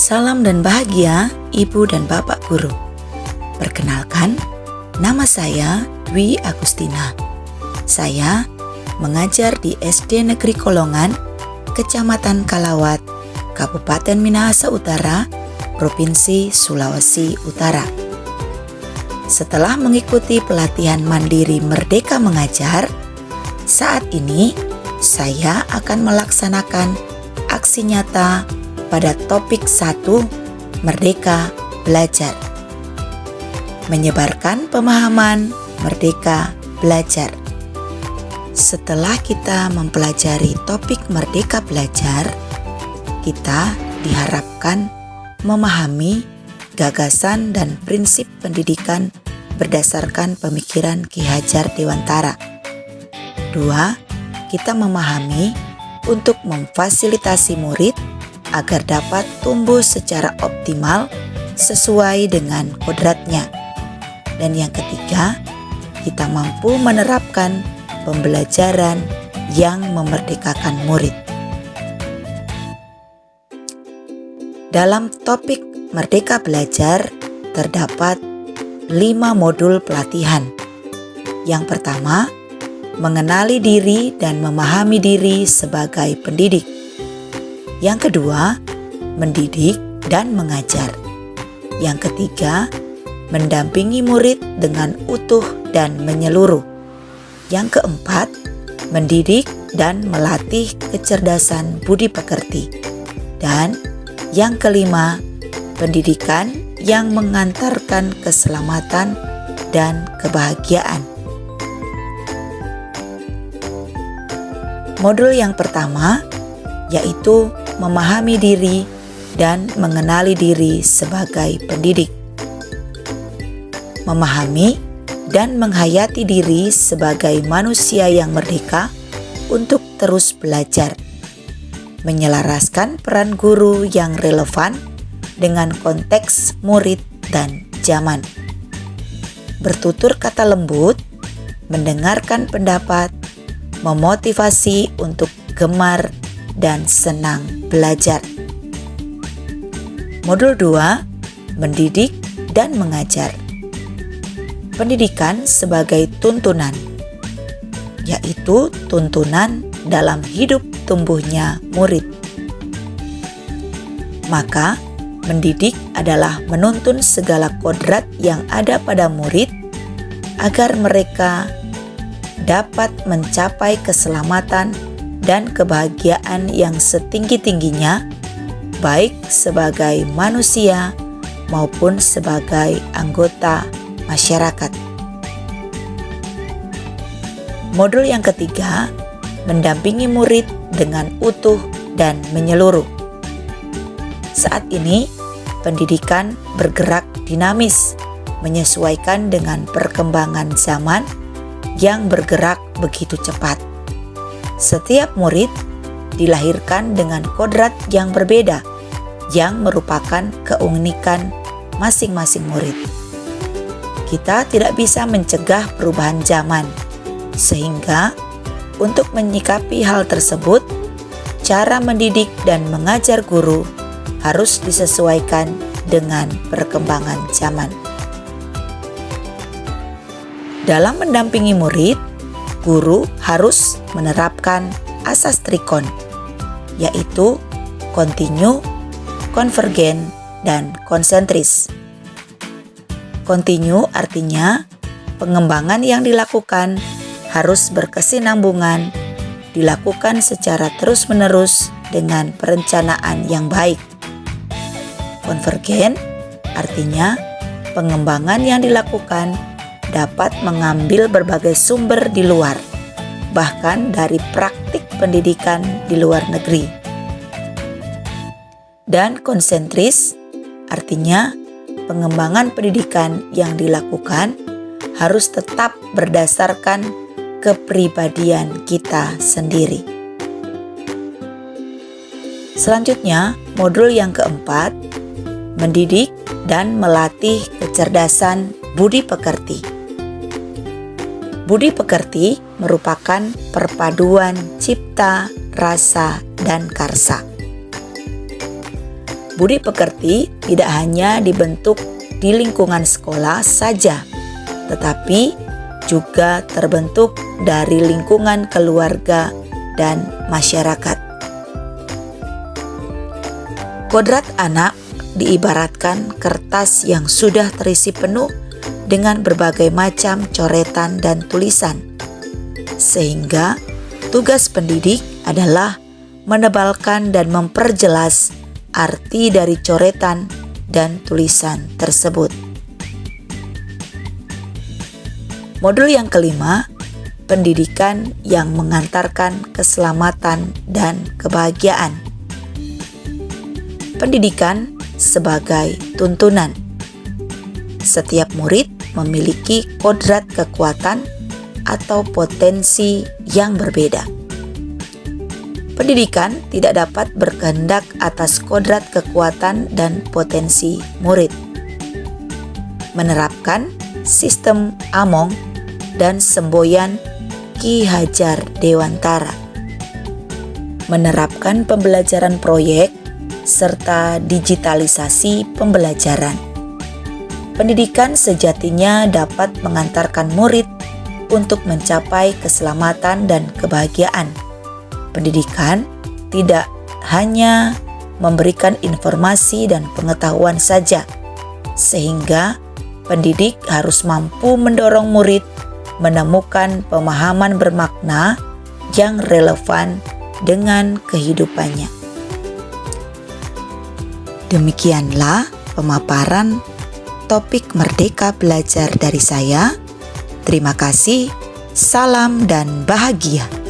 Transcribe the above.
Salam dan bahagia Ibu dan Bapak Guru. Perkenalkan, nama saya Dwi Agustina. Saya mengajar di SD Negeri Kolongan, Kecamatan Kalawat, Kabupaten Minahasa Utara, Provinsi Sulawesi Utara. Setelah mengikuti pelatihan mandiri Merdeka Mengajar, saat ini saya akan melaksanakan aksi nyata pada topik 1, Merdeka Belajar. Menyebarkan pemahaman Merdeka Belajar. Setelah kita mempelajari topik Merdeka Belajar, kita diharapkan memahami gagasan dan prinsip pendidikan berdasarkan pemikiran Ki Hajar Dewantara. 2. Kita memahami untuk memfasilitasi murid agar dapat tumbuh secara optimal sesuai dengan kodratnya. Dan yang ketiga, kita mampu menerapkan pembelajaran yang memerdekakan murid. Dalam topik Merdeka Belajar terdapat 5 modul pelatihan. Yang pertama, mengenali diri dan memahami diri sebagai pendidik. Yang kedua, mendidik dan mengajar. Yang ketiga, mendampingi murid dengan utuh dan menyeluruh. Yang keempat, mendidik dan melatih kecerdasan budi pekerti. Dan yang kelima, pendidikan yang mengantarkan keselamatan dan kebahagiaan. Modul yang pertama yaitu memahami diri dan mengenali diri sebagai pendidik. Memahami dan menghayati diri sebagai manusia yang merdeka untuk terus belajar. Menyelaraskan peran guru yang relevan dengan konteks murid dan zaman. Bertutur kata lembut, mendengarkan pendapat, memotivasi untuk gemar dan senang belajar. Modul 2, mendidik dan mengajar. Pendidikan sebagai tuntunan, yaitu tuntunan dalam hidup tumbuhnya murid. Maka, mendidik adalah menuntun segala kodrat yang ada pada murid agar mereka dapat mencapai keselamatan dan kebahagiaan yang setinggi-tingginya, baik sebagai manusia maupun sebagai anggota masyarakat. Modul yang ketiga, mendampingi murid dengan utuh dan menyeluruh. Saat ini, pendidikan bergerak dinamis, menyesuaikan dengan perkembangan zaman yang bergerak begitu cepat. Setiap murid dilahirkan dengan kodrat yang berbeda, yang merupakan keunikan masing-masing murid. Kita tidak bisa mencegah perubahan zaman, sehingga untuk menyikapi hal tersebut, cara mendidik dan mengajar guru harus disesuaikan dengan perkembangan zaman. Dalam mendampingi murid, guru harus menerapkan asas trikon, yaitu kontinu, konvergen, dan konsentris. Kontinu artinya pengembangan yang dilakukan harus berkesinambungan, dilakukan secara terus-menerus dengan perencanaan yang baik. Konvergen artinya pengembangan yang dilakukan dapat mengambil berbagai sumber di luar, bahkan dari praktik pendidikan di luar negeri. Dan konsentris artinya pengembangan pendidikan yang dilakukan harus tetap berdasarkan kepribadian kita sendiri. Selanjutnya, modul yang keempat, mendidik dan melatih kecerdasan budi pekerti. Budi pekerti merupakan perpaduan cipta, rasa, dan karsa. Budi pekerti tidak hanya dibentuk di lingkungan sekolah saja, tetapi juga terbentuk dari lingkungan keluarga dan masyarakat. Kodrat anak diibaratkan kertas yang sudah terisi penuh dengan berbagai macam coretan dan tulisan, sehingga tugas pendidik adalah menebalkan dan memperjelas arti dari coretan dan tulisan tersebut. Modul yang kelima, pendidikan yang mengantarkan keselamatan dan kebahagiaan. Pendidikan sebagai tuntunan. Setiap murid memiliki kodrat kekuatan atau potensi yang berbeda. Pendidikan tidak dapat berkehendak atas kodrat kekuatan dan potensi murid. Menerapkan sistem Among dan semboyan Ki Hajar Dewantara. Menerapkan pembelajaran proyek serta digitalisasi pembelajaran. Pendidikan sejatinya dapat mengantarkan murid untuk mencapai keselamatan dan kebahagiaan. Pendidikan tidak hanya memberikan informasi dan pengetahuan saja, sehingga pendidik harus mampu mendorong murid menemukan pemahaman bermakna yang relevan dengan kehidupannya. Demikianlah pemaparan topik Merdeka Belajar dari saya. Terima kasih, salam dan bahagia.